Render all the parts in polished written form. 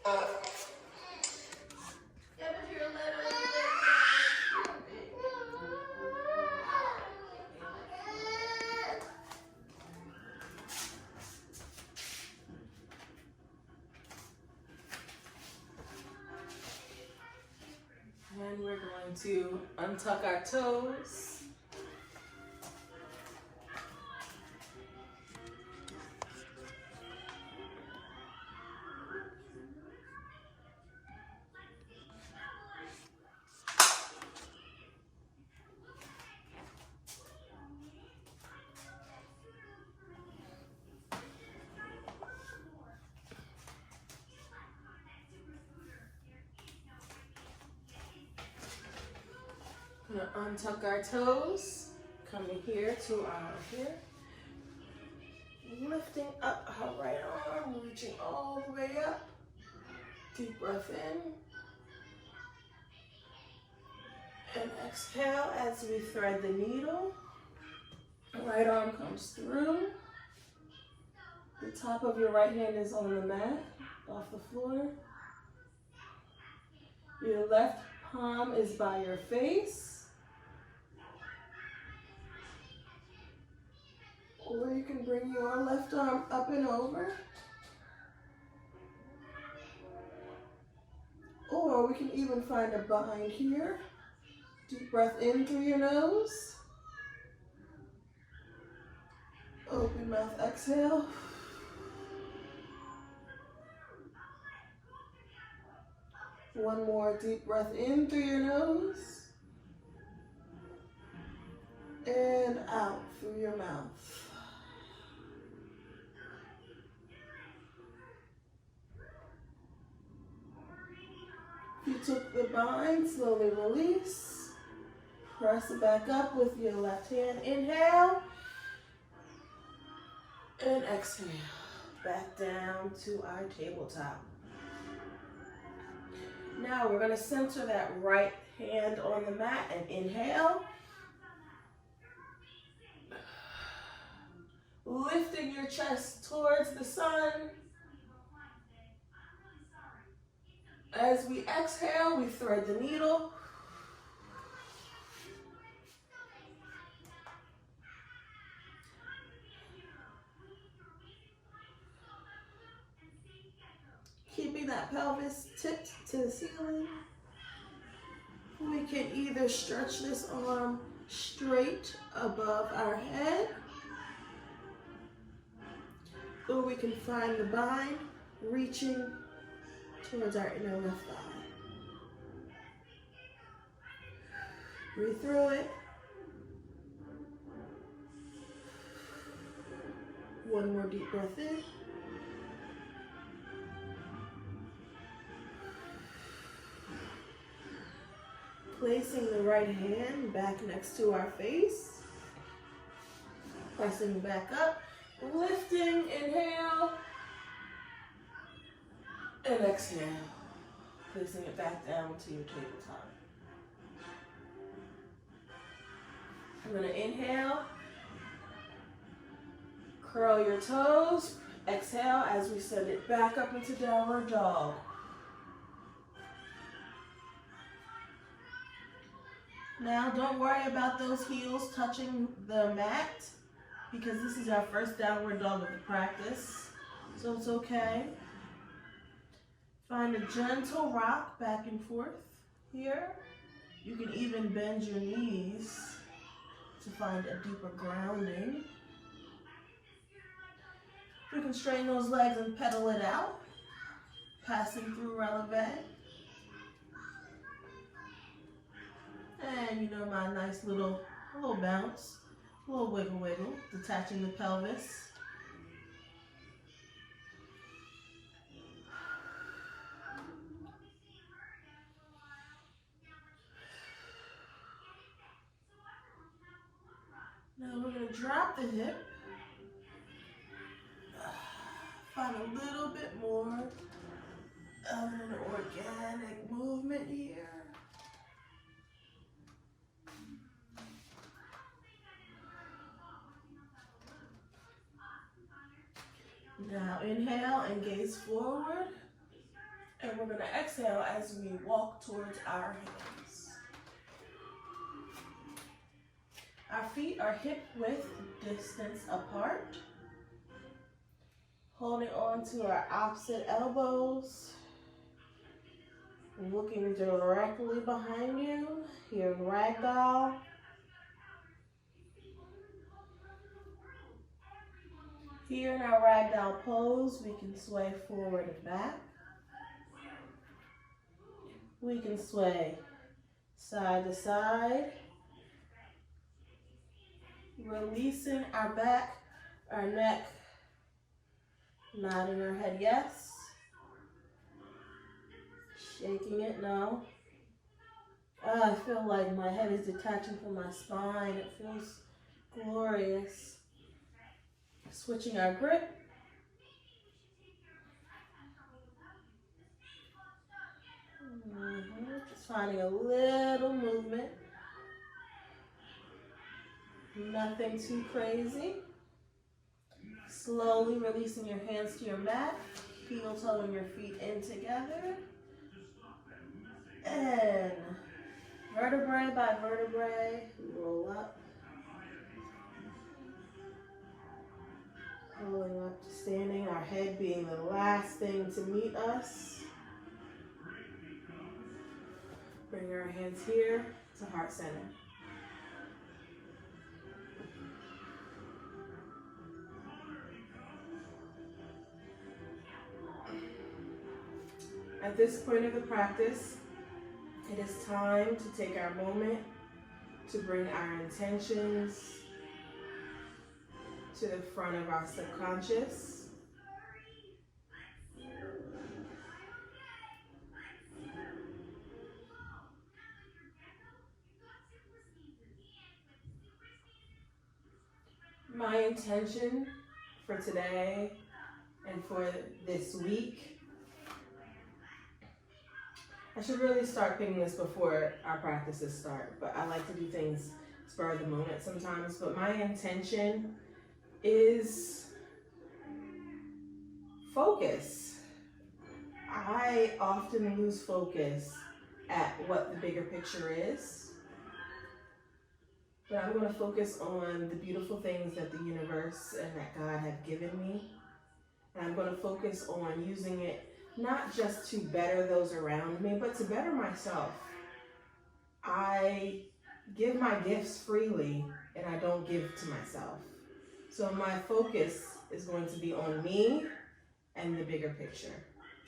And we're going to untuck our toes. Gonna untuck our toes, coming here to our here, lifting up our right arm, reaching all the way up. Deep breath in. And exhale as we thread the needle. Right arm comes through. The top of your right hand is on the mat, off the floor. Your left palm is by your face. Or you can bring your left arm up and over. Or we can even find a bind here. Deep breath in through your nose. Open mouth, exhale. One more deep breath in through your nose. And out through your mouth. If you took the bind, slowly release. Press it back up with your left hand. Inhale. And exhale. Back down to our tabletop. Now we're going to center that right hand on the mat and inhale. Lifting your chest towards the sun. As we exhale, we thread the needle. Keeping that pelvis tipped to the ceiling. We can either stretch this arm straight above our head, or we can find the bind reaching towards our inner left thigh. Breathe through it. One more deep breath in. Placing the right hand back next to our face. Pressing back up. Lifting, inhale. And exhale. Placing it back down to your tabletop. I'm going to inhale. Curl your toes. Exhale as we send it back up into downward dog. Now don't worry about those heels touching the mat because this is our first downward dog of the practice. So it's okay. Find a gentle rock back and forth here. You can even bend your knees to find a deeper grounding. You can straighten those legs and pedal it out, passing through releve. And you know my nice little bounce, a little wiggle wiggle, detaching the pelvis. Now we're going to drop the hip. Find a little bit more of an organic movement here. Now inhale and gaze forward. And we're going to exhale as we walk towards our hands. Our feet are hip width distance apart. Holding on to our opposite elbows. Looking directly behind you. Here in Ragdoll. Here in our Ragdoll pose, we can sway forward and back. We can sway side to side. Releasing our back, our neck, nodding our head yes. Shaking it no. I feel like my head is detaching from my spine. It feels glorious. Switching our grip. Just finding a little movement. Nothing too crazy. Slowly releasing your hands to your mat. Heel toeing your feet in together. And vertebrae by vertebrae, roll up. Rolling up to standing, our head being the last thing to meet us. Bring our hands here to heart center. At this point of the practice, it is time to take our moment to bring our intentions to the front of our subconscious. My intention for today and for this week, I should really start picking this before our practices start, but I like to do things spur of the moment sometimes. But my intention is focus. I often lose focus at what the bigger picture is. But I'm going to focus on the beautiful things that the universe and that God have given me. And I'm going to focus on using it not just to better those around me, but to better myself. I give my gifts freely and I don't give to myself. So my focus is going to be on me and the bigger picture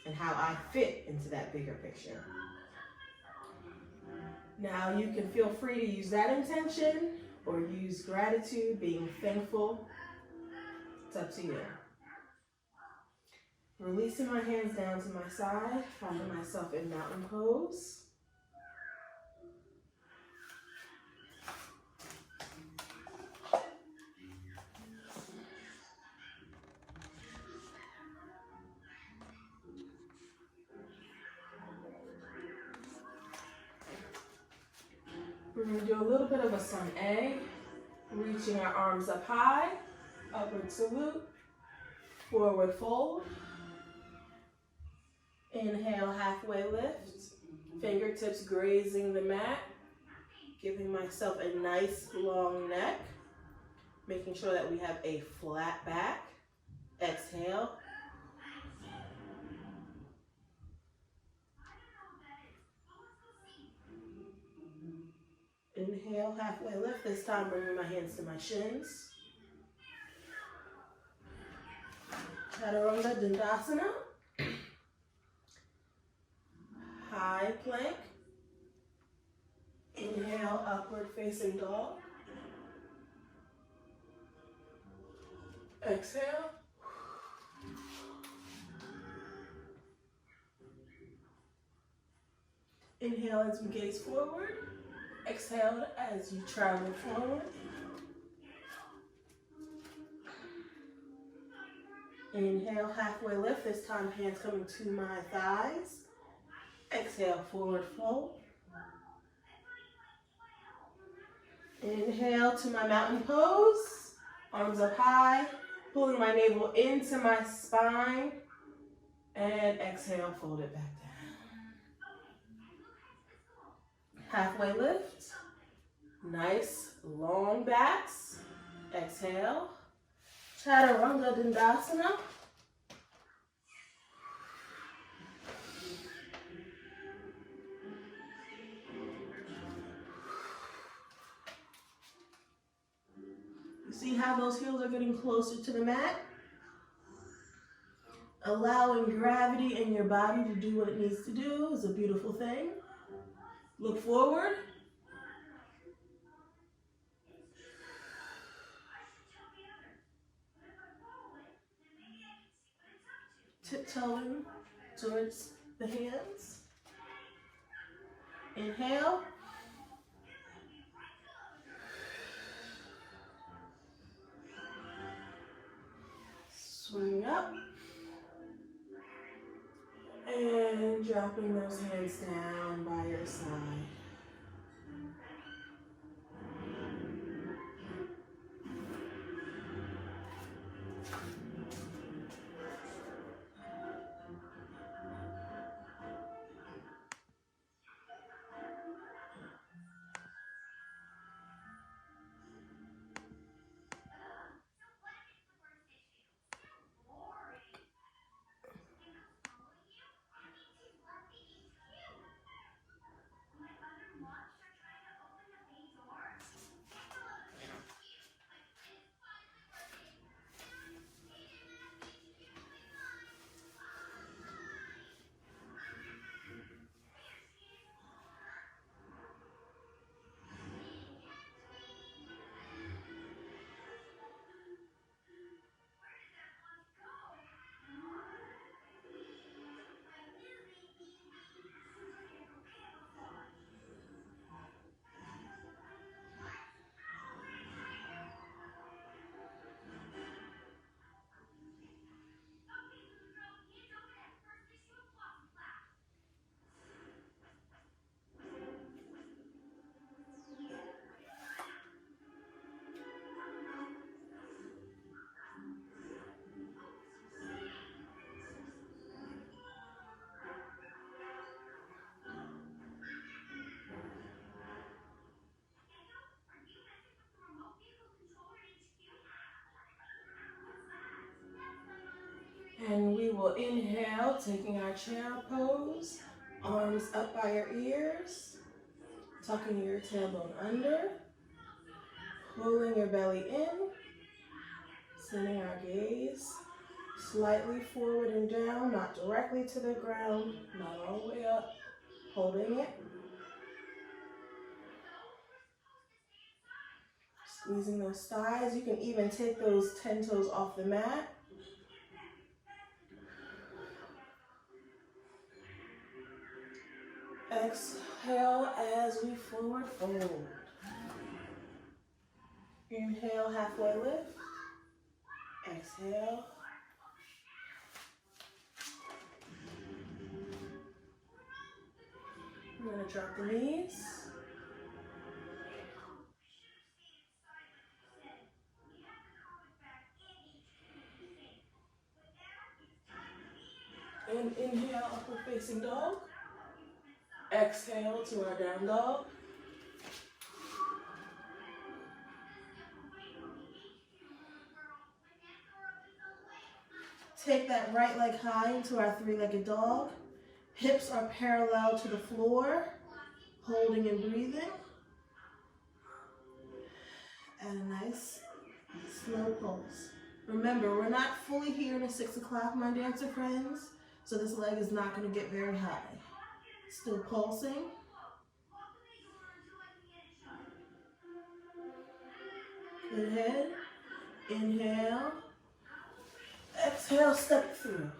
and how I fit into that bigger picture. Now you can feel free to use that intention or use gratitude, being thankful. It's up to you. Releasing my hands down to my side, finding myself in mountain pose. We're going to do a little bit of a sun A, reaching our arms up high, upward salute, forward fold. Inhale, halfway lift, fingertips grazing the mat, giving myself a nice long neck, making sure that we have a flat back. Exhale. Inhale, halfway lift. This time bringing my hands to my shins. Chaturanga Dandasana. High plank. Inhale, upward facing dog. Exhale. Inhale as we gaze forward. Exhale as you travel forward. Inhale, halfway lift. This time hands coming to my thighs. Exhale, forward fold. Inhale to my mountain pose. Arms up high, pulling my navel into my spine. And exhale, fold it back down. Halfway lift. Nice long backs. Exhale. Chaturanga Dandasana. You see how those heels are getting closer to the mat? Allowing gravity in your body to do what it needs to do is a beautiful thing. Look forward. Tiptoeing towards the hands. Inhale. Swing up. And dropping those hands down by your side. And we will inhale, taking our chair pose. Arms up by your ears. Tucking your tailbone under. Pulling your belly in. Sending our gaze slightly forward and down, not directly to the ground, not all the way up. Holding it. Squeezing those thighs. You can even take those 10 toes off the mat. Exhale as we forward fold. Inhale, halfway lift. Exhale. I'm going to drop the knees. And inhale, upward facing dog. Exhale to our down dog. Take that right leg high into our three-legged dog. Hips are parallel to the floor, holding and breathing. And a nice slow pulse. Remember, we're not fully here at 6 o'clock, my dancer friends, so this leg is not going to get very high. Still pulsing. Good head. Inhale. Exhale, step through.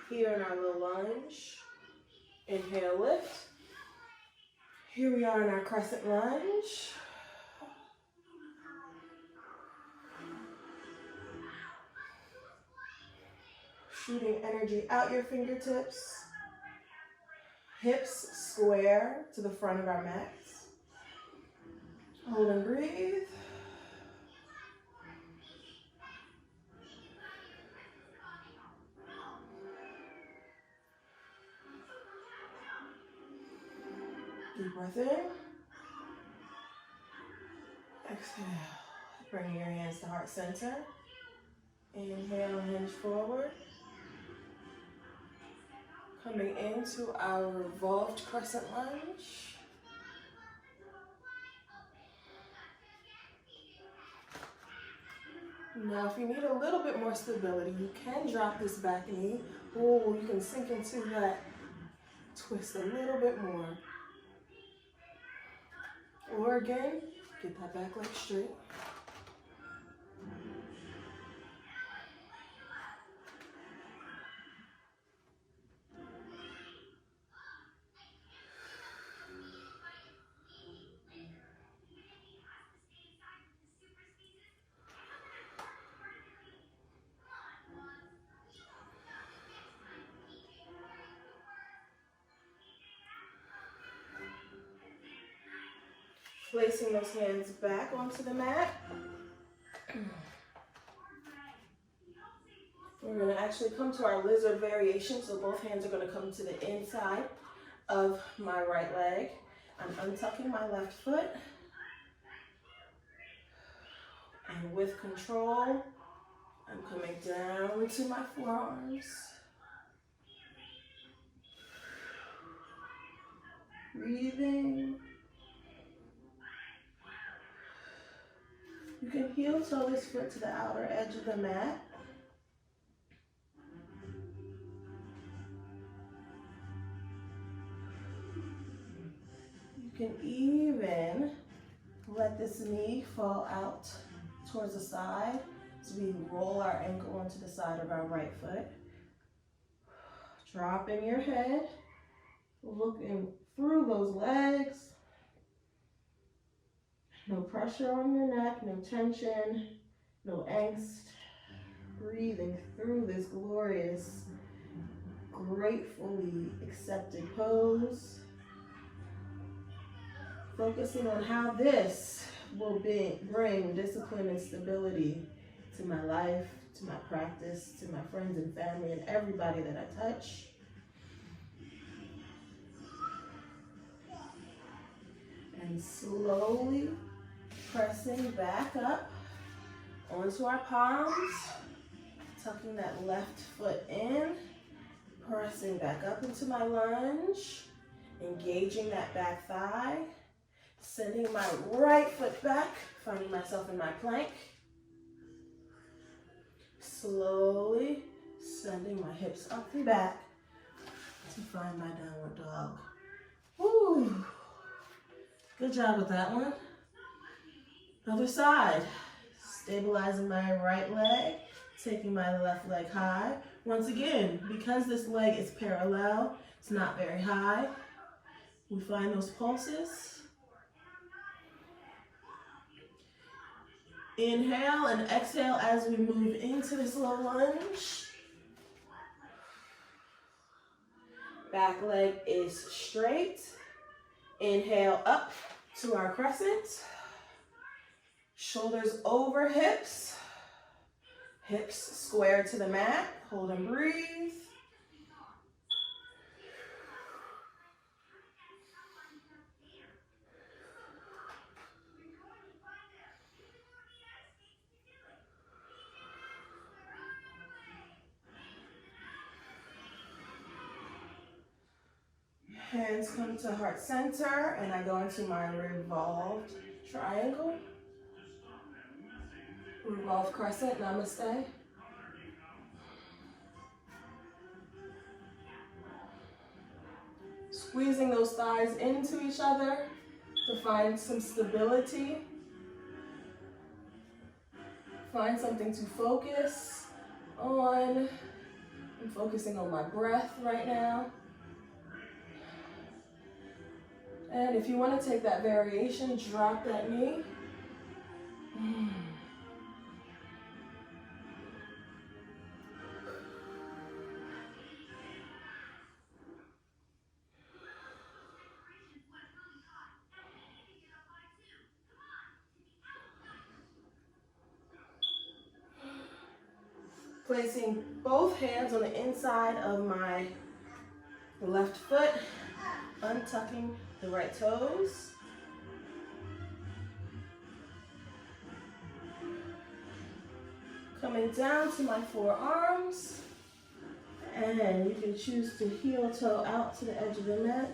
Here in our little lunge. Inhale, lift. Here we are in our crescent lunge. Shooting energy out your fingertips. Hips square to the front of our mats. Hold and breathe. Deep breath in. Exhale. Bring your hands to heart center. Inhale, hinge forward. Coming into our revolved crescent lunge. Now, if you need a little bit more stability, you can drop this back knee. Oh, you can sink into that twist a little bit more. Or again, get that back leg straight. Placing those hands back onto the mat. We're going to actually come to our lizard variation. So both hands are going to come to the inside of my right leg. I'm untucking my left foot. And with control, I'm coming down to my forearms. Breathing. You can heel toe this foot to the outer edge of the mat. You can even let this knee fall out towards the side. So we roll our ankle onto the side of our right foot. Dropping your head, looking through those legs. No pressure on your neck, no tension, no angst. Breathing through this glorious, gratefully accepted pose. Focusing on how this will bring discipline and stability to my life, to my practice, to my friends and family, and everybody that I touch. And slowly pressing back up onto our palms, tucking that left foot in, pressing back up into my lunge, engaging that back thigh, sending my right foot back, finding myself in my plank. Slowly sending my hips up and back to find my downward dog. Woo! Good job with that one. Other side. Stabilizing my right leg, taking my left leg high. Once again, because this leg is parallel, it's not very high. We find those pulses. Inhale and exhale as we move into this low lunge. Back leg is straight. Inhale up to our crescent. Shoulders over hips. Hips square to the mat. Hold and breathe. Hands come to heart center, and I go into my revolved triangle. Revolved crescent, namaste. Squeezing those thighs into each other to find some stability. Find something to focus on. I'm focusing on my breath right now. And if you want to take that variation, drop that knee. Placing both hands on the inside of my left foot, untucking the right toes. Coming down to my forearms. And you can choose to heel toe out to the edge of the mat.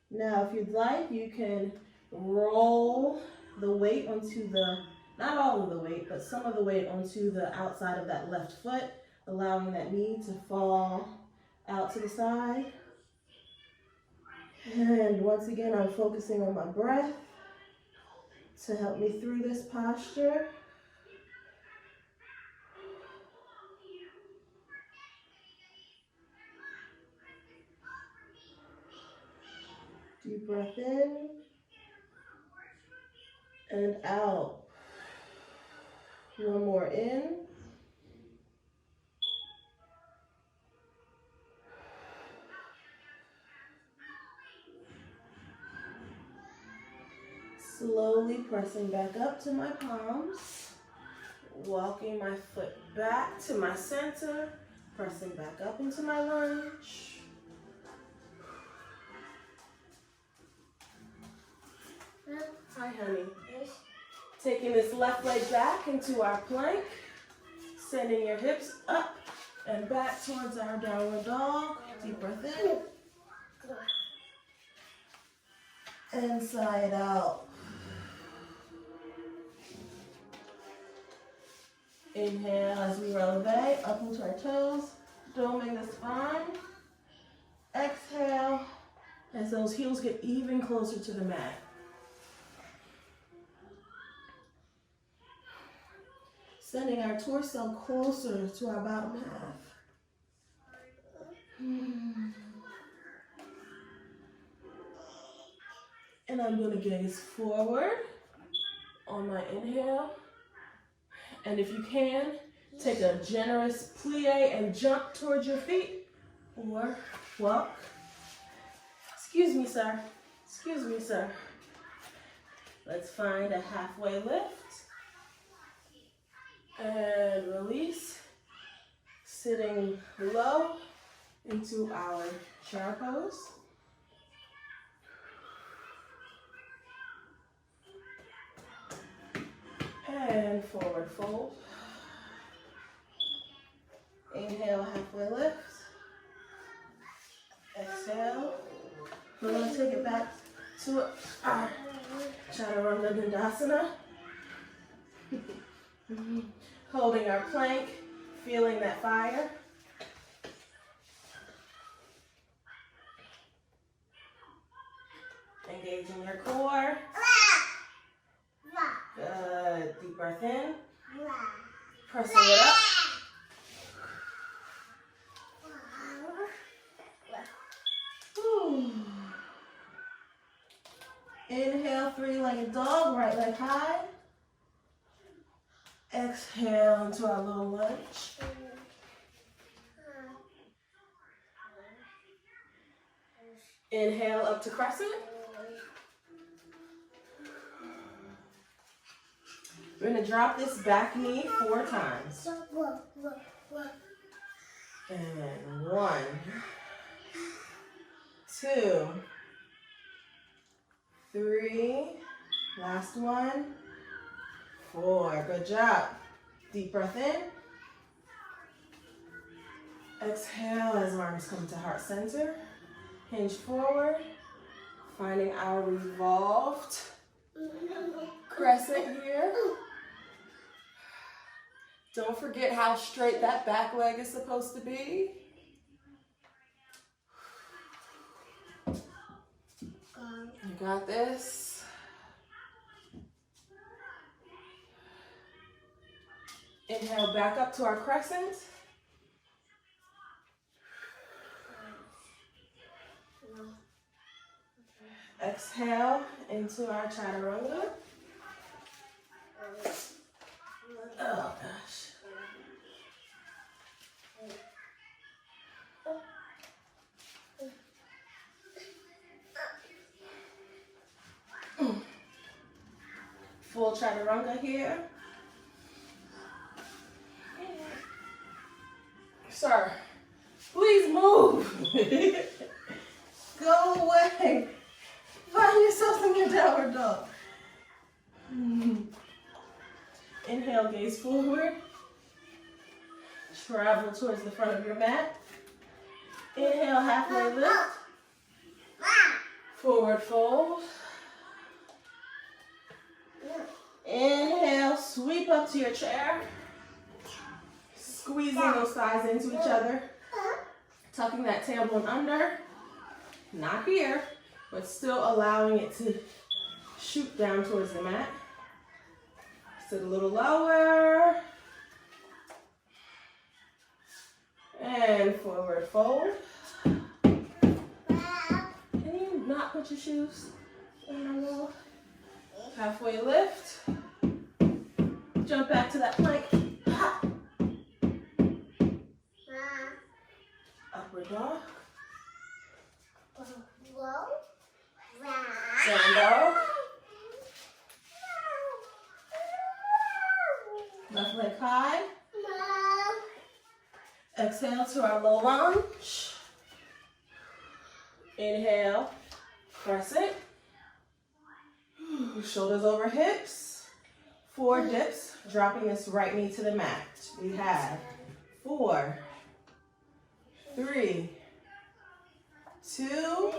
Now, if you'd like, you can roll the weight onto the, not all of the weight, but some of the weight onto the outside of that left foot, allowing that knee to fall out to the side. And once again, I'm focusing on my breath to help me through this posture. Deep breath in and out. One more in. Slowly pressing back up to my palms. Walking my foot back to my center. Pressing back up into my lunge. Hi, honey. Taking this left leg back into our plank. Sending your hips up and back towards our downward dog. Deep breath in. And side out. Inhale as we roll back up into our toes, doming the spine. Exhale as those heels get even closer to the mat. Sending our torso closer to our bottom half. And I'm going to gaze forward on my inhale. And if you can, take a generous plie and jump towards your feet. Or walk. Excuse me, sir. Excuse me, sir. Let's find a halfway lift. And release. Sitting low into our chair pose. And forward fold. Inhale, halfway lift. Exhale. We're going to take it back to our Chaturanga Dandasana. Holding our plank, feeling that fire. Engaging your core. Good. Deep breath in. Pressing it up. Whew. Inhale, three-legged dog, right leg high. Exhale into our low lunge. Inhale up to crescent. We're going to drop this back knee 4 times. And 1, 2, 3, last one, 4. Good job. Deep breath in. Exhale as arms come to heart center. Hinge forward. Finding our revolved crescent here. Don't forget how straight that back leg is supposed to be. You got this. Inhale back up to our crescent. Exhale into our chaturanga. Oh gosh. Full chaturanga here. Sir, please move. Go away. Find yourself in your downward dog. Inhale, gaze forward. Travel towards the front of your mat. Inhale, halfway lift. Forward fold. Inhale, sweep up to your chair. Squeezing those thighs into each other. Tucking that tailbone under. Not here, but still allowing it to shoot down towards the mat. Sit a little lower. And forward fold. Can you not put your shoes on the wall? Halfway lift. Jump back to that plank. Upward dog. Down dog. Left leg high. Exhale to our low lunge. Inhale, crescent. Shoulders over hips. 4 dips, dropping this right knee to the mat. We have 4, 3, 2,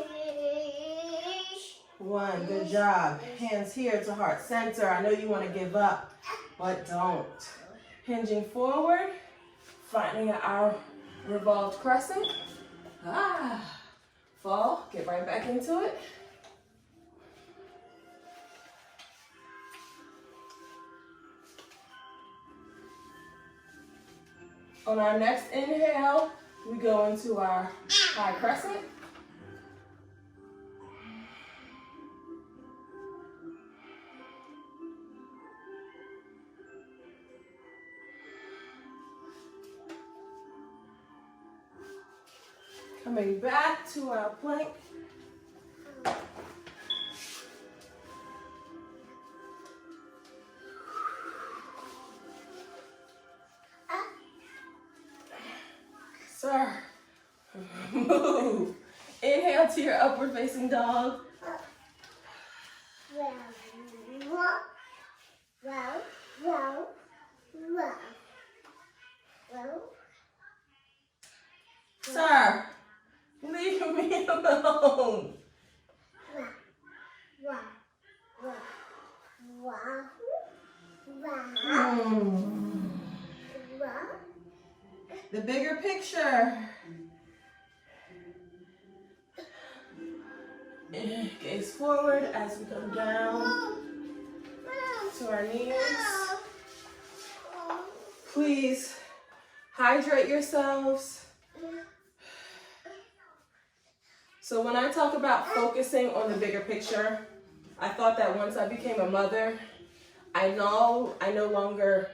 1. Good job. Hands here to heart center. I know you want to give up, but don't. Hinging forward, finding our revolved crescent. Fall, get right back into it. On our next inhale, we go into our high crescent. Coming back to our plank. Sir, move. Inhale to your upward facing dog. Sir, leave me alone. The bigger picture. Gaze forward as we come down to our knees. Please hydrate yourselves. So when I talk about focusing on the bigger picture, I thought that once I became a mother, I no longer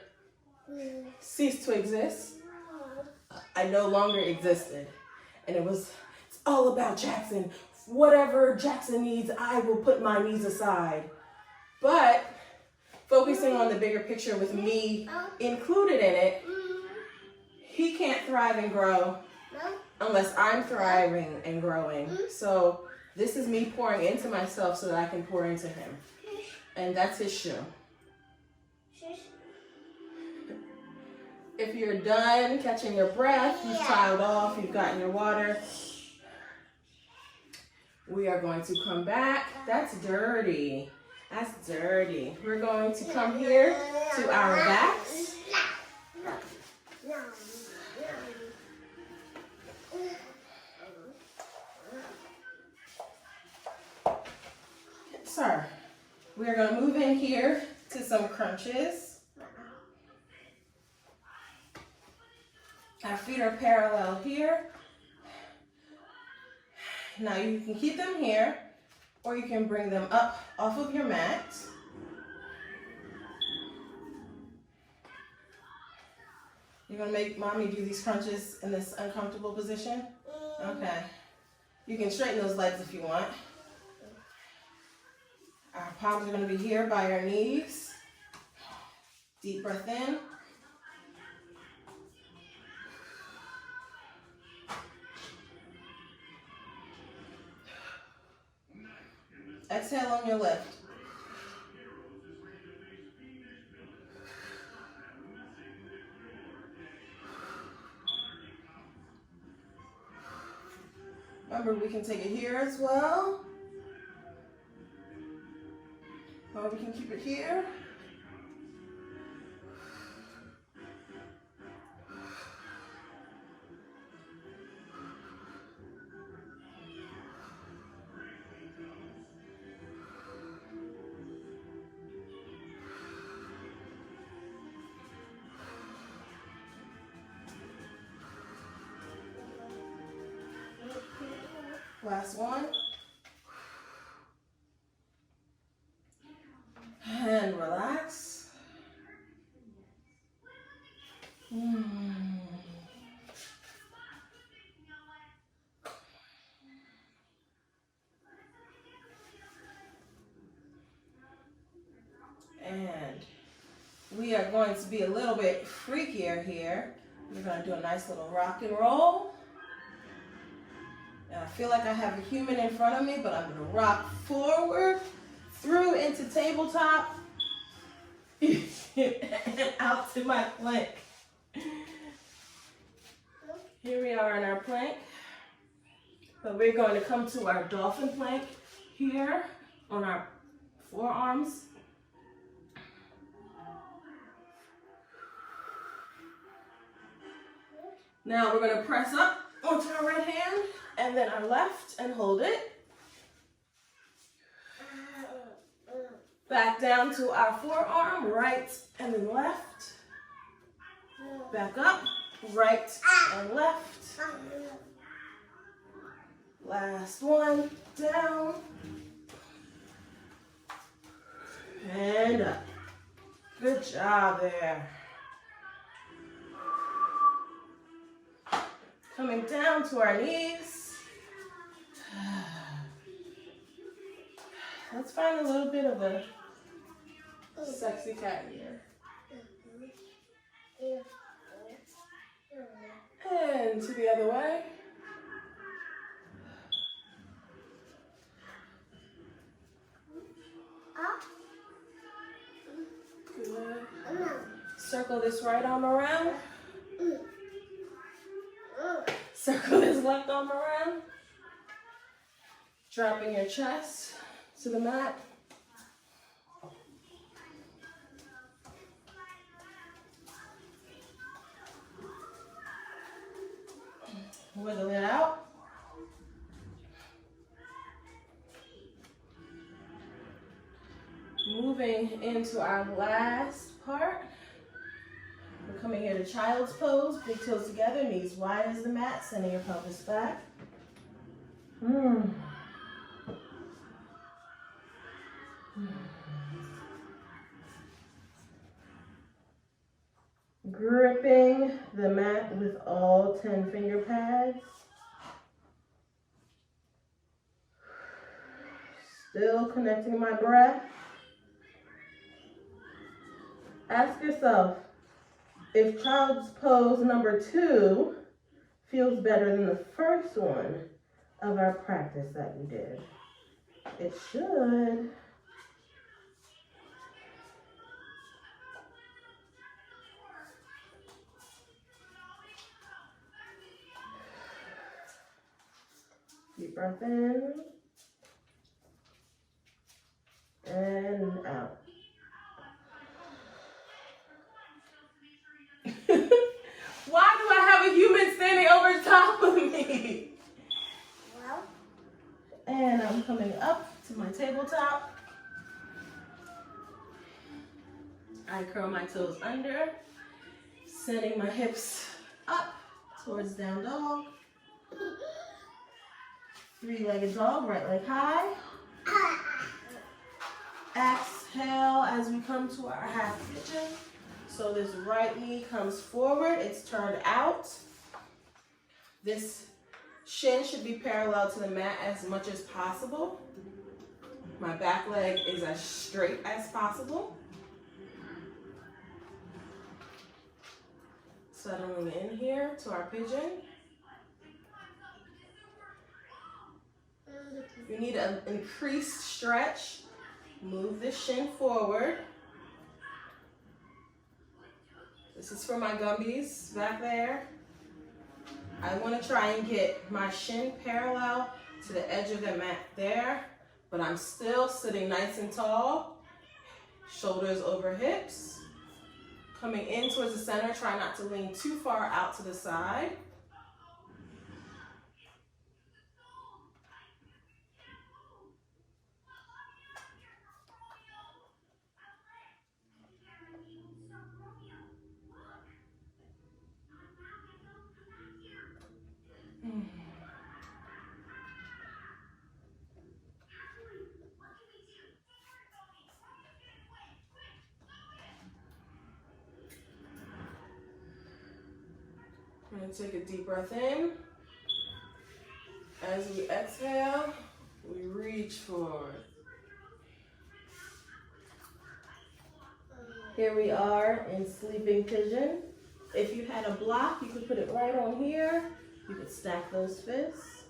ceased to exist. I no longer existed. And it's all about Jackson. Whatever Jackson needs, I will put my needs aside. But focusing on the bigger picture with me included in it, he can't thrive and grow unless I'm thriving and growing. So this is me pouring into myself so that I can pour into him. And that's his shoe. If you're done catching your breath, you've tiled off, you've gotten your water, we are going to come back. That's dirty. That's dirty. We're going to come here to our backs. Sir, we are going to move in here to some crunches. Our feet are parallel here. Now you can keep them here, or you can bring them up off of your mat. You're gonna make mommy do these crunches in this uncomfortable position? Okay. You can straighten those legs if you want. Our palms are gonna be here by our knees. Deep breath in. Exhale on your lift. Remember, we can take it here as well. Or we can keep it here. Last one. And relax. And we are going to be a little bit freakier here. We're going to do a nice little rock and roll. And I feel like I have a human in front of me, but I'm going to rock forward, through into tabletop, and out to my plank. Here we are in our plank. But we're going to come to our dolphin plank here on our forearms. Now we're going to press up onto our right hand and then our left and hold it. Back down to our forearm, right and then left. Back up, right and left. Last one, down. And up. Good job there. Coming down to our knees. Let's find a little bit of a sexy cat here. And to the other way. Good. Circle this right arm around. Circle this left arm around. Dropping your chest to the mat. Wiggle it out. Moving into our last part. We're coming here to child's pose. Big toes together, knees wide as the mat, sending your pelvis back. Gripping the mat with all 10 finger pads. Still connecting my breath. Ask yourself if child's pose number 2 feels better than the first one of our practice that we did. It should. Deep breath in and out. Why do I have a human standing over top of me? Well. And I'm coming up to my tabletop. I curl my toes under, setting my hips up towards down dog. 3-legged dog, right leg high. Exhale as we come to our half pigeon. So this right knee comes forward, it's turned out. This shin should be parallel to the mat as much as possible. My back leg is as straight as possible. Settling in here to our pigeon. If you need an increased stretch, move the shin forward. This is for my gumbies back there. I want to try and get my shin parallel to the edge of the mat there, but I'm still sitting nice and tall. Shoulders over hips. Coming in towards the center, try not to lean too far out to the side. I'm going to take a deep breath in. As we exhale, we reach forward. Here we are in sleeping pigeon. If you had a block, you could put it right on here. You could stack those fists.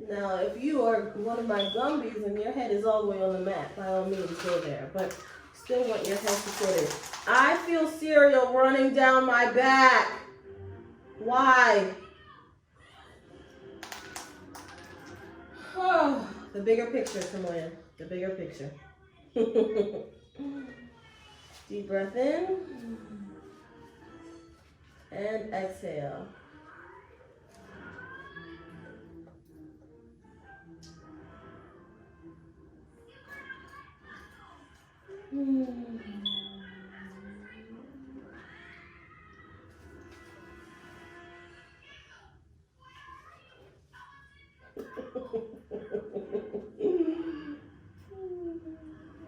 Now, if you are one of my gumbies and your head is all the way on the mat, by all means go there, but still want your head supported. I feel cereal running down my back. Why? Oh, the bigger picture, Samoya, the bigger picture. Deep breath in and exhale.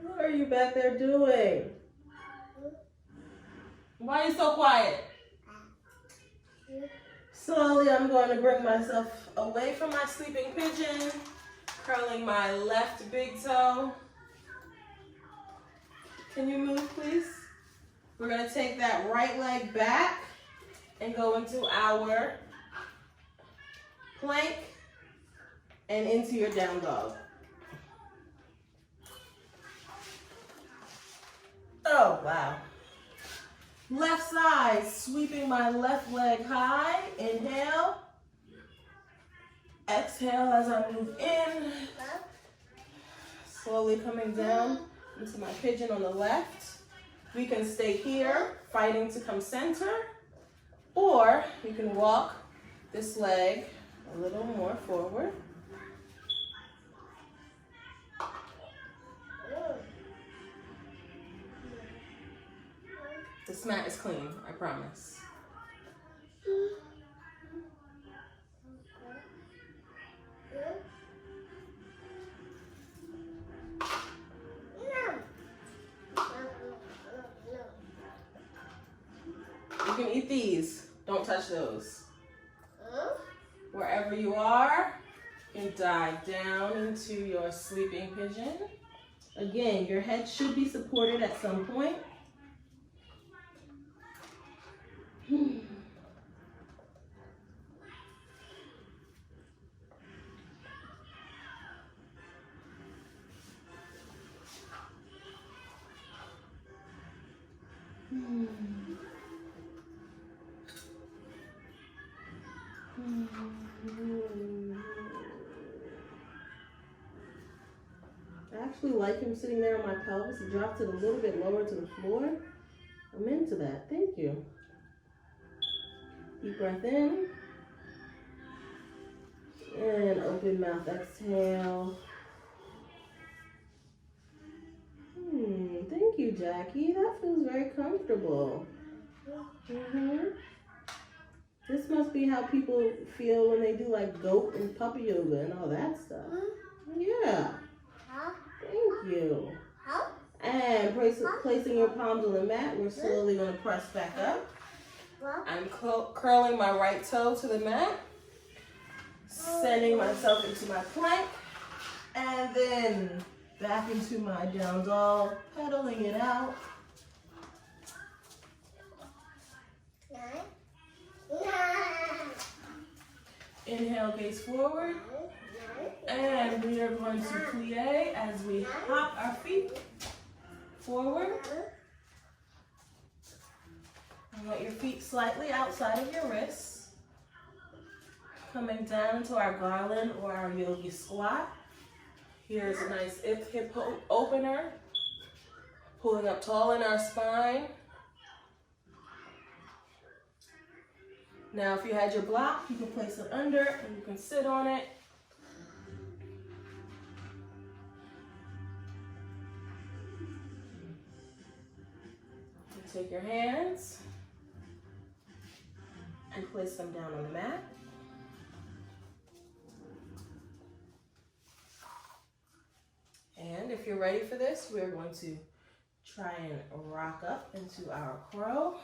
What are you back there doing? Why are you so quiet? Slowly, I'm going to bring myself away from my sleeping pigeon, curling my left big toe. Can you move, please? We're going to take that right leg back and go into our plank and into your down dog. Oh, wow. Left side, sweeping my left leg high. Inhale. Exhale as I move in. Slowly coming down into my pigeon on the left. We can stay here, fighting to come center, or you can walk this leg a little more forward. This mat is clean, I promise. You can eat these. Don't touch those. Wherever you are, you can dive down into your sleeping pigeon. Again, your head should be supported at some point. I actually like him sitting there on my pelvis. He drops it a little bit lower to the floor. I'm into that. Thank you. Deep breath in. And open mouth exhale. Thank you, Jackie. That feels very comfortable. This must be how people feel when they do like goat and puppy yoga and all that stuff. Yeah. Thank you. And placing your palms on the mat, we're slowly going to press back up. I'm curling my right toe to the mat. Sending myself into my plank. And then back into my down dog, pedaling it out. Inhale, gaze forward. And we are going to plie as we hop our feet forward. And let your feet slightly outside of your wrists. Coming down into our garland or our yogi squat. Here's a nice hip opener. Pulling up tall in our spine. Now if you had your block, you can place it under and you can sit on it. You take your hands and place them down on the mat. And if you're ready for this, we're going to try and rock up into our crow.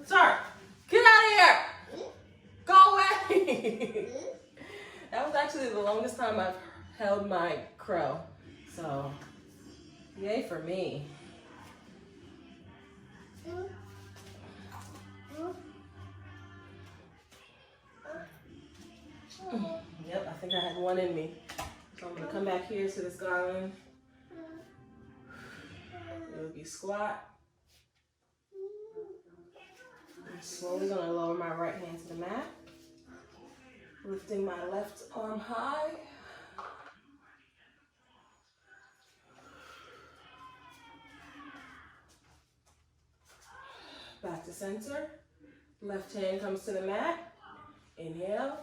Sorry, get out of here! Go away! That was actually the longest time I've held my crow. So, yay for me. Yep, I think I had one in me. So I'm gonna come back here to this garland. Yogi squat. I'm slowly gonna lower my right hand to the mat. Lifting my left arm high. Back to center. Left hand comes to the mat. Inhale.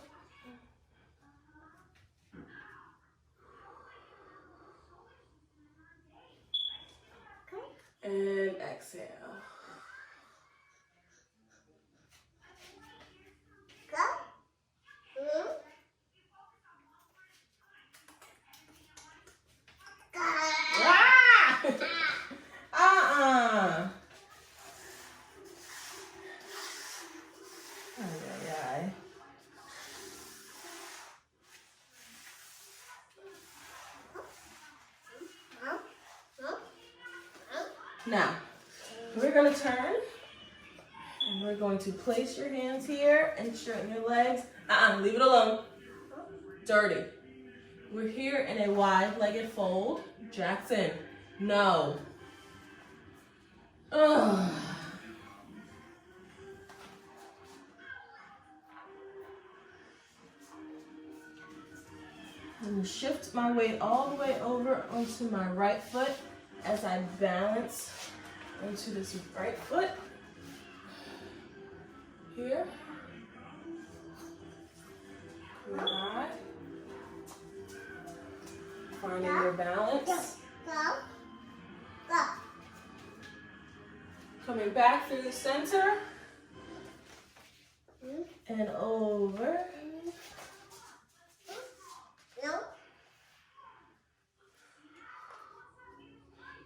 And exhale. Now, we're going to turn, and we're going to place your hands here and straighten your legs. Leave it alone. Dirty. We're here in a wide-legged fold. Jackson, no. Ugh. I'm going to shift my weight all the way over onto my right foot as I balance into this right foot. Here. Good eye. Finding your balance. Coming back through the center. And over.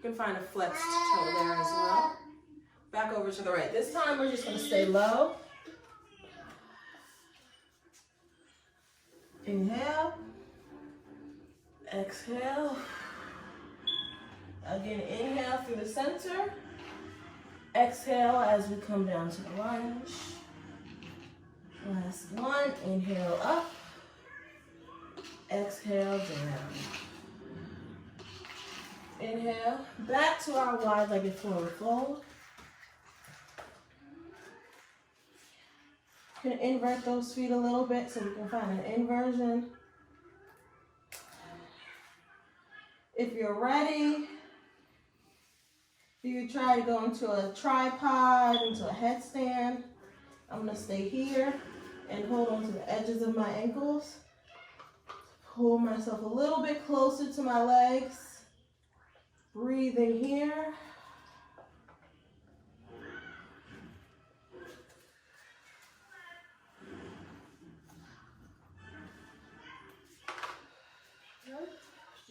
You can find a flexed toe there as well. Back over to the right. This time we're just going to stay low. Inhale. Exhale. Again, inhale through the center. Exhale as we come down to the lunge. Last one. Inhale up. Exhale down. Inhale, back to our wide-legged forward fold. You can invert those feet a little bit so we can find an inversion. If you're ready, you can try to go into a tripod, into a headstand. I'm going to stay here and hold on to the edges of my ankles. Pull myself a little bit closer to my legs. Breathing here.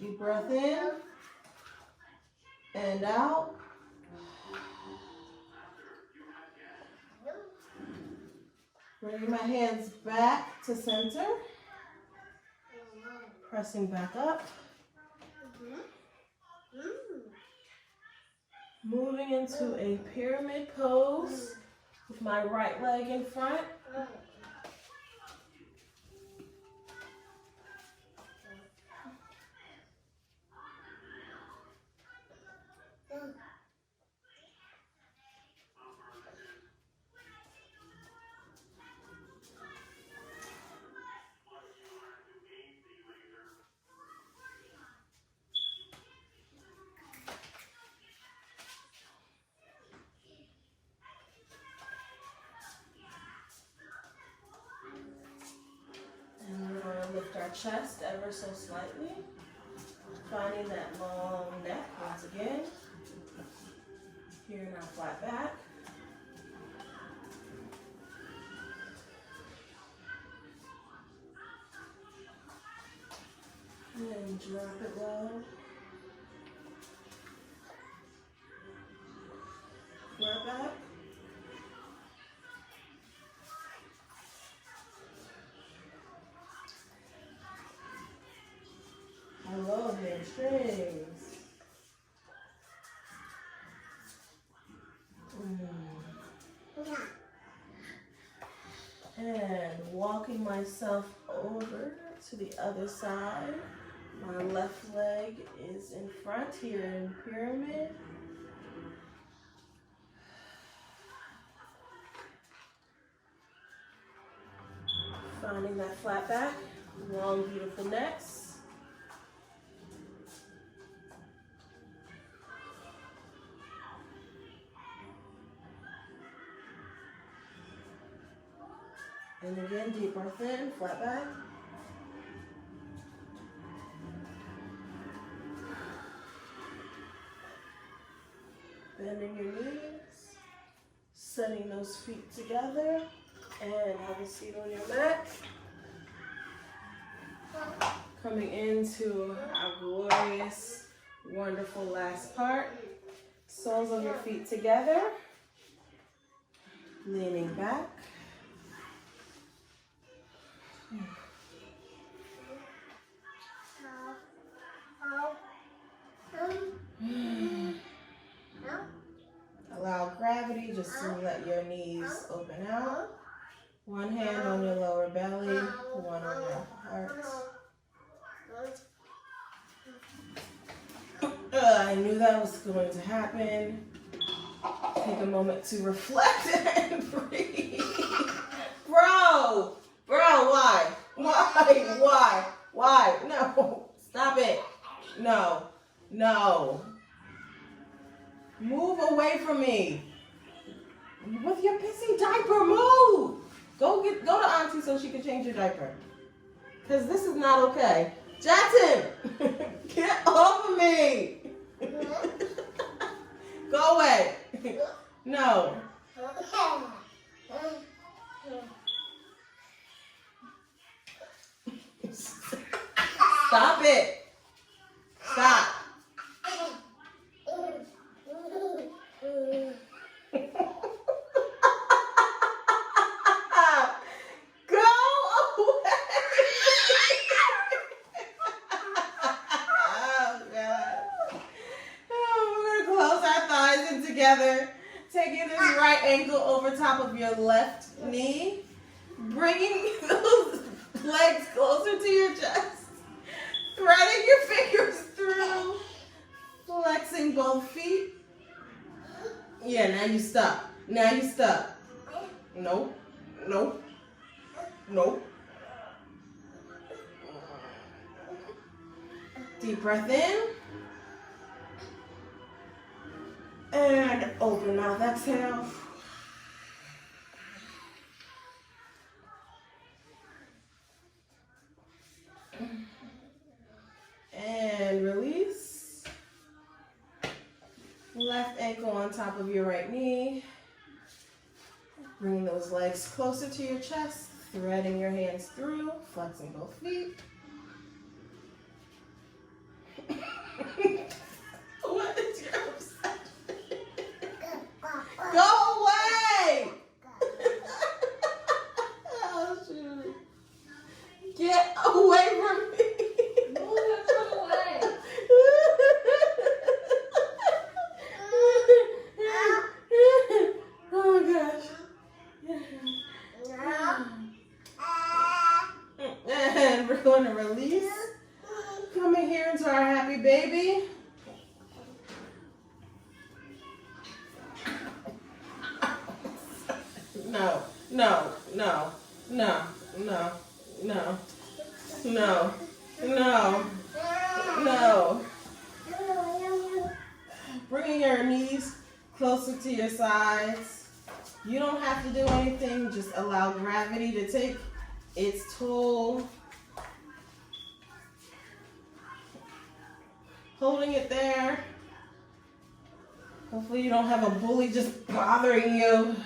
Deep breath in and out. Bringing my hands back to center. Pressing back up. Moving into a pyramid pose with my right leg in front. Lift our chest ever so slightly, finding that long neck once again, here in our flat back. And drop it low. Flat back. Hello, hamstrings. And walking myself over to the other side. My left leg is in front here in pyramid. Finding that flat back, long, beautiful necks. And again, deep breath in, flat back. Bending your knees, setting those feet together, and have a seat on your mat. Coming into our glorious, wonderful last part. Soles of your feet together, leaning back. Allow gravity just to let your knees open out. One hand on your lower belly, one on your heart. I knew that was going to happen. Take a moment to reflect and breathe. Bro, why? Why? No, stop it. No. Move away from me. With your pissy diaper, move. Go to Auntie so she can change your diaper. Because this is not okay. Jackson, get off of me. Go away. No. Stop it. Stop. Together, taking this right ankle over top of your left knee, bringing those legs closer to your chest, threading your fingers through, flexing both feet. Yeah, now you stop. Nope. Deep breath in. And open mouth, exhale. And release. Left ankle on top of your right knee. Bringing those legs closer to your chest, threading your hands through, flexing both feet. What is your obsession? Go away! Oh, shoot. Get away from me. Move away. Oh, gosh. And we're going to release. Coming here into our happy baby. No, no, no, no, no, no, no, no, no. Bringing your knees closer to your sides. You don't have to do anything, just allow gravity to take its toll. Holding it there. Hopefully you don't have a bully just bothering you.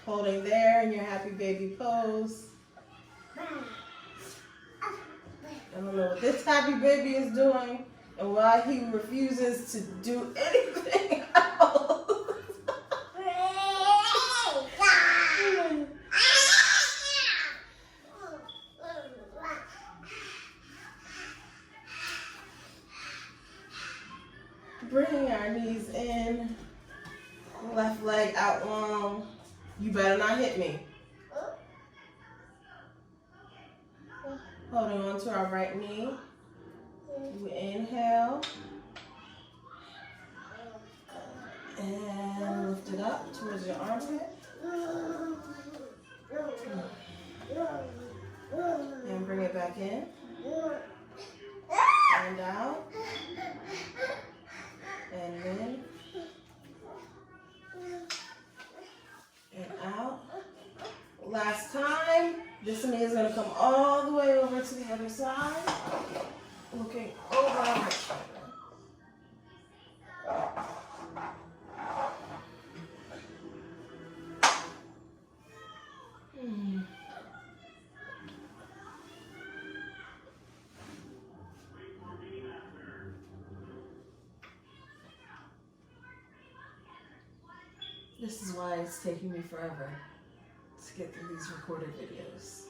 Holding there in your happy baby pose. I don't know what this happy baby is doing and why he refuses to do anything else. Bringing our knees in, left leg out long. You better not hit me. Holding on to our right knee. We inhale. And lift it up towards your armpit. And bring it back in. And out. And in. And out. Last time. This knee is going to come all the way over to the other side. Looking over our shoulder. This is why it's taking me forever to get through these recorded videos.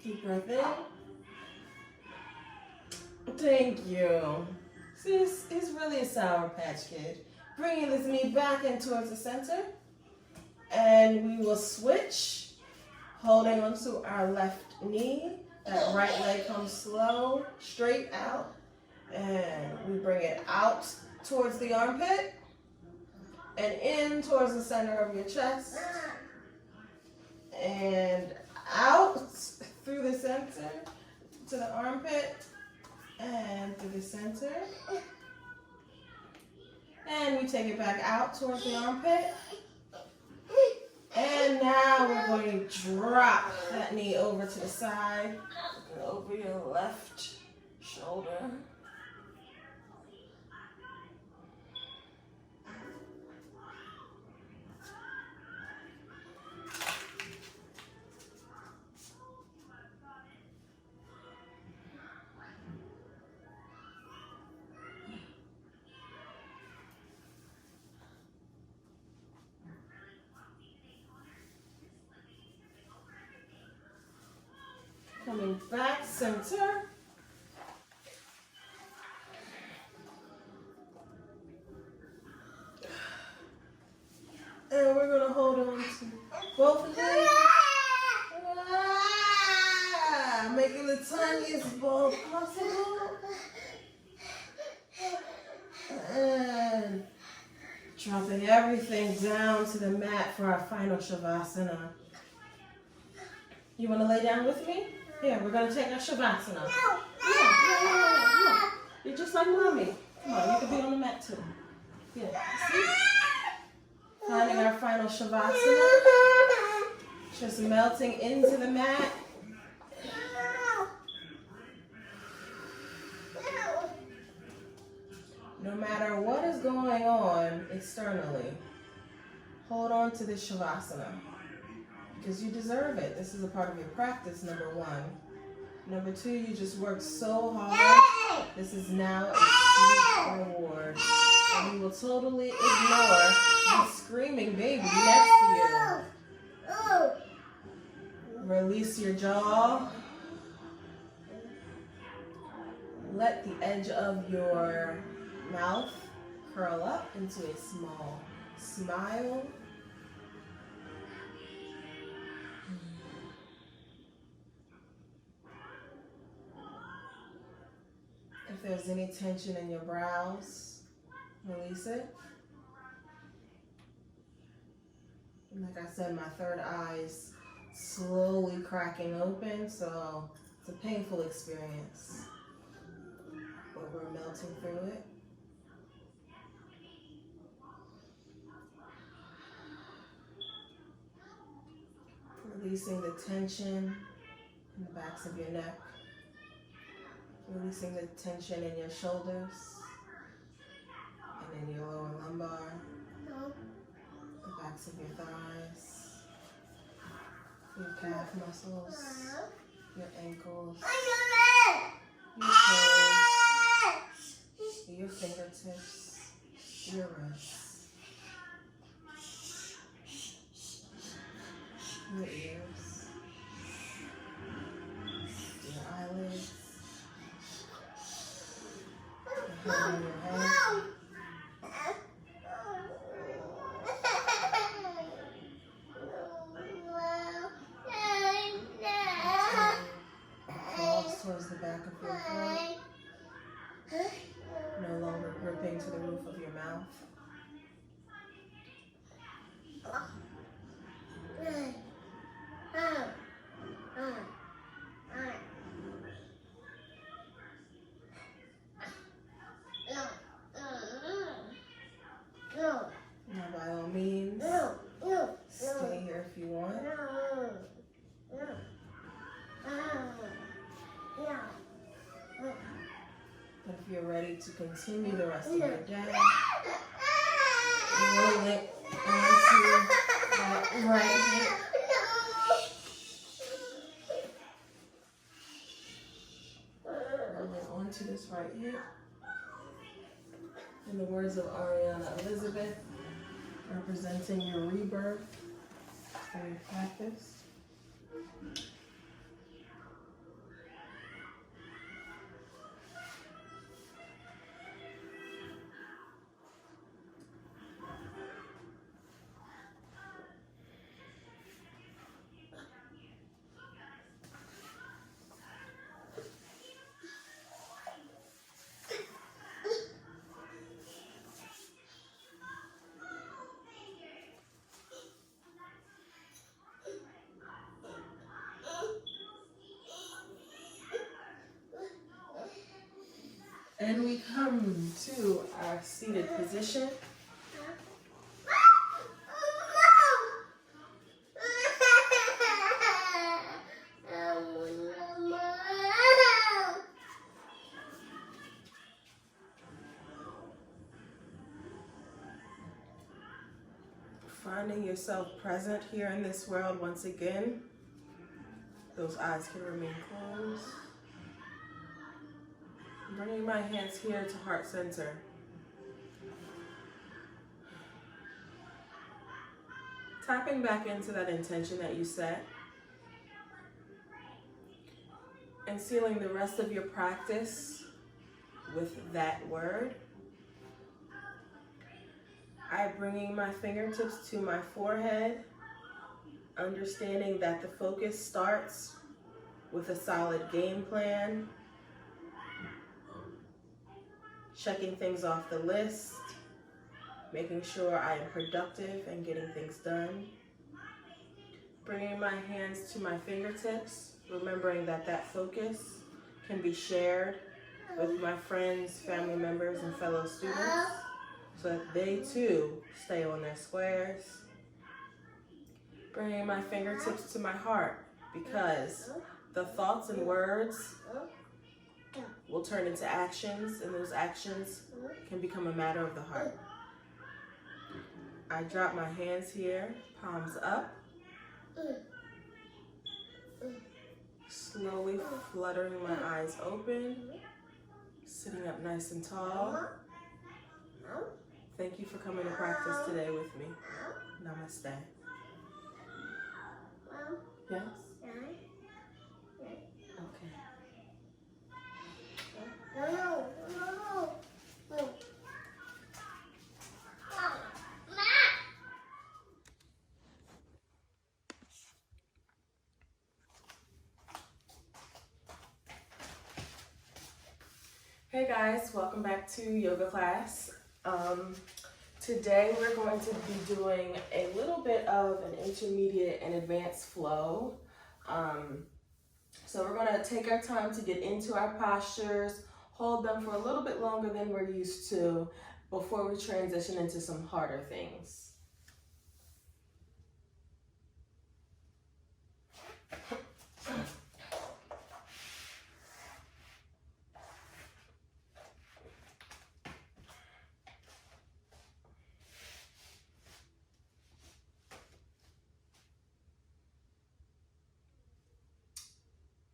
Deep breath in. Thank you. See, this is really a Sour Patch Kid. Bringing this knee back in towards the center. And we will switch. Holding onto our left knee. That right leg comes slow, straight out. And we bring it out towards the armpit. And in towards the center of your chest. And out through the center to the armpit. And through the center. And we take it back out towards the armpit. And now we're going to drop that knee over to the side, over your left shoulder. Coming back center. And we're going to hold on to both of them. Making the tiniest ball possible. And dropping everything down to the mat for our final Shavasana. You want to lay down with me? Here, we're going to take our Shavasana. No. Yeah. You're just like mommy. Come on, you can be on the mat too. Yeah, see? Finding our final Shavasana. Just melting into the mat. No matter what is going on externally, hold on to this Shavasana because you deserve it. This is a part of your practice, number one. Number two, you just worked so hard. This is now a sweet reward. And you will totally ignore the screaming baby next to you. Release your jaw. Let the edge of your mouth curl up into a small smile. If there's any tension in your brows, release it. And like I said, my third eye is slowly cracking open, so it's a painful experience. But we're melting through it. Releasing the tension in the backs of your neck. Releasing the tension in your shoulders and in your lower lumbar, the backs of your thighs, your calf muscles, your ankles, your toes, your fingertips, your wrists, your ears, your eyelids, the hair on your head, palms towards the back of your throat, no longer gripping to the roof of your mouth. Now, by all means, stay here if you want. But if you're ready to continue the rest of your day, roll it onto that right hip. Roll it onto this right hip. In the words of Ariana Elizabeth, representing your rebirth for your practice. And we come to our seated position. Finding yourself present here in this world once again. Those eyes can remain closed. Bringing my hands here to heart center. Tapping back into that intention that you set. And sealing the rest of your practice with that word. I bringing my fingertips to my forehead, understanding that the focus starts with a solid game plan. Checking things off the list, making sure I am productive and getting things done. Bringing my hands to my fingertips, remembering that that focus can be shared with my friends, family members, and fellow students so that they too stay on their squares. Bringing my fingertips to my heart because the thoughts and words will turn into actions, and those actions can become a matter of the heart. I drop my hands here, palms up, slowly fluttering my eyes open, sitting up nice and tall. Thank you for coming to practice today with me. Namaste. Yes? Okay. Hey guys, welcome back to yoga class. Today we're going to be doing a little bit of an intermediate and advanced flow. So we're going to take our time to get into our postures, hold them for a little bit longer than we're used to before we transition into some harder things.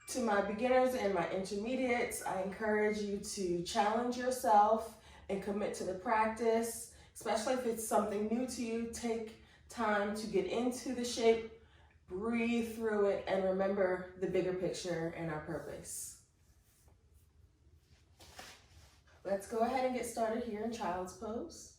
To my beginners and my intermediates, I encourage you to challenge yourself and commit to the practice, especially if it's something new to you. Take time to get into the shape, breathe through it, and remember the bigger picture and our purpose. Let's go ahead and get started here in Child's Pose.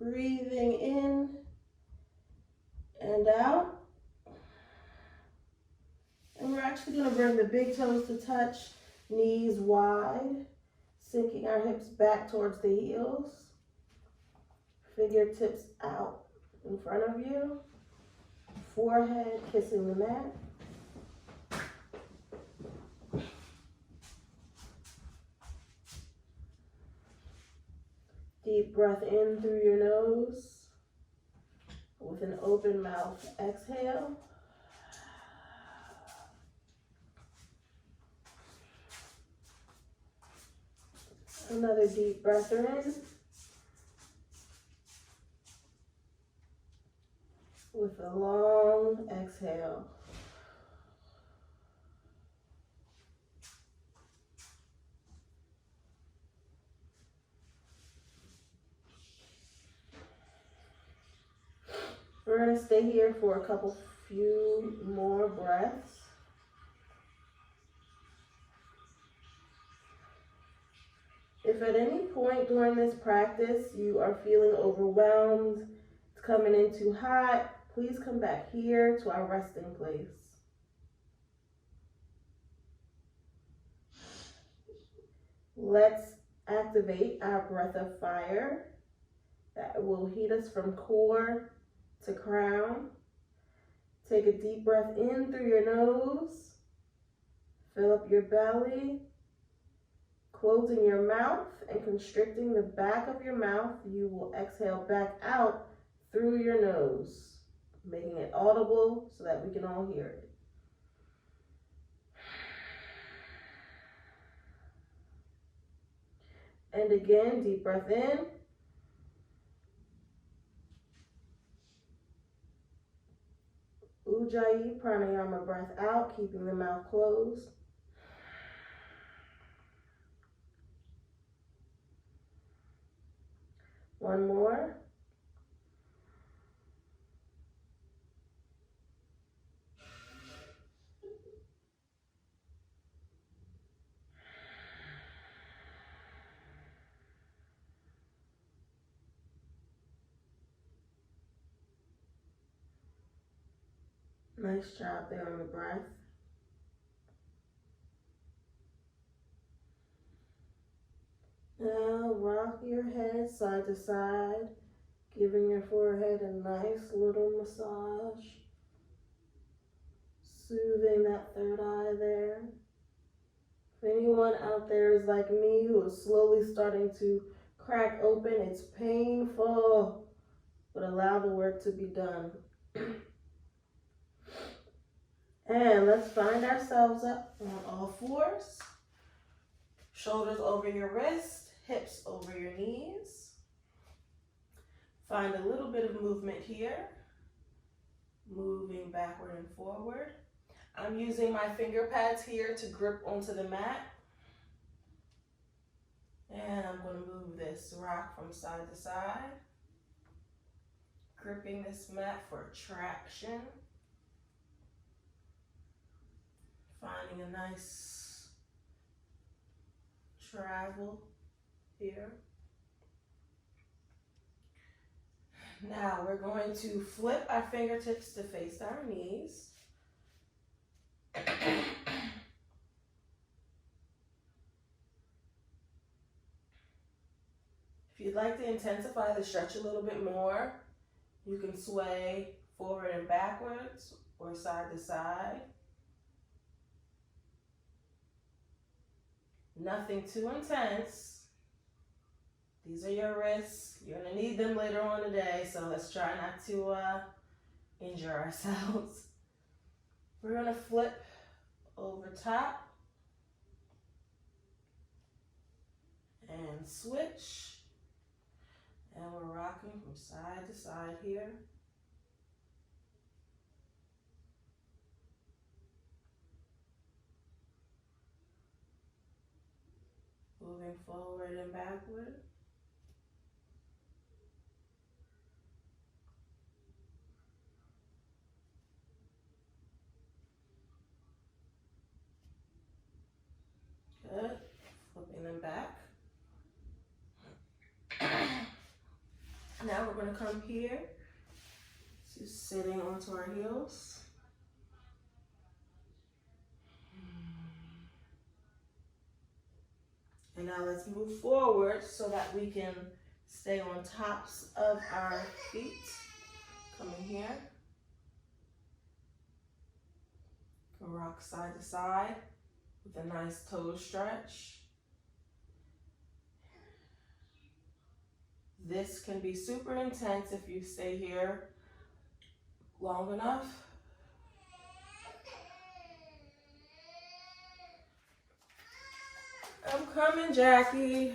Breathing in and out. And we're actually going to bring the big toes to touch, knees wide, sinking our hips back towards the heels. Fingertips out in front of you. Forehead kissing the mat. Deep breath in through your nose with an open mouth. Exhale. Another deep breath in with a long exhale. We're going to stay here for a few more breaths. If at any point during this practice you are feeling overwhelmed, it's coming in too hot, please come back here to our resting place. Let's activate our breath of fire that will heat us from core to crown. Take a deep breath in through your nose. Fill up your belly. Closing your mouth and constricting the back of your mouth, you will exhale back out through your nose, making it audible so that we can all hear it. And again, deep breath in. Ujjayi pranayama breath out, keeping the mouth closed. One more. Nice job there on the breath. Now rock your head side to side, giving your forehead a nice little massage. Soothing that third eye there. If anyone out there is like me who is slowly starting to crack open, it's painful. but allow the work to be done. And let's find ourselves up on all fours. Shoulders over your wrist, hips over your knees. Find a little bit of movement here. Moving backward and forward. I'm using my finger pads here to grip onto the mat. And I'm going to move this rock from side to side. Gripping this mat for traction. Finding a nice travel here. Now we're going to flip our fingertips to face our knees. If you'd like to intensify the stretch a little bit more, you can sway forward and backwards or side to side. Nothing too intense. These are your wrists. You're gonna need them later on today, so let's try not to injure ourselves. We're gonna flip over top and switch. And we're rocking from side to side here. Moving forward and backward. Good. Flipping them back. Now we're going to come here to sitting onto our heels. And now let's move forward so that we can stay on tops of our feet. Coming here. Can rock side to side with a nice toe stretch. This can be super intense if you stay here long enough. I'm coming, Jackie.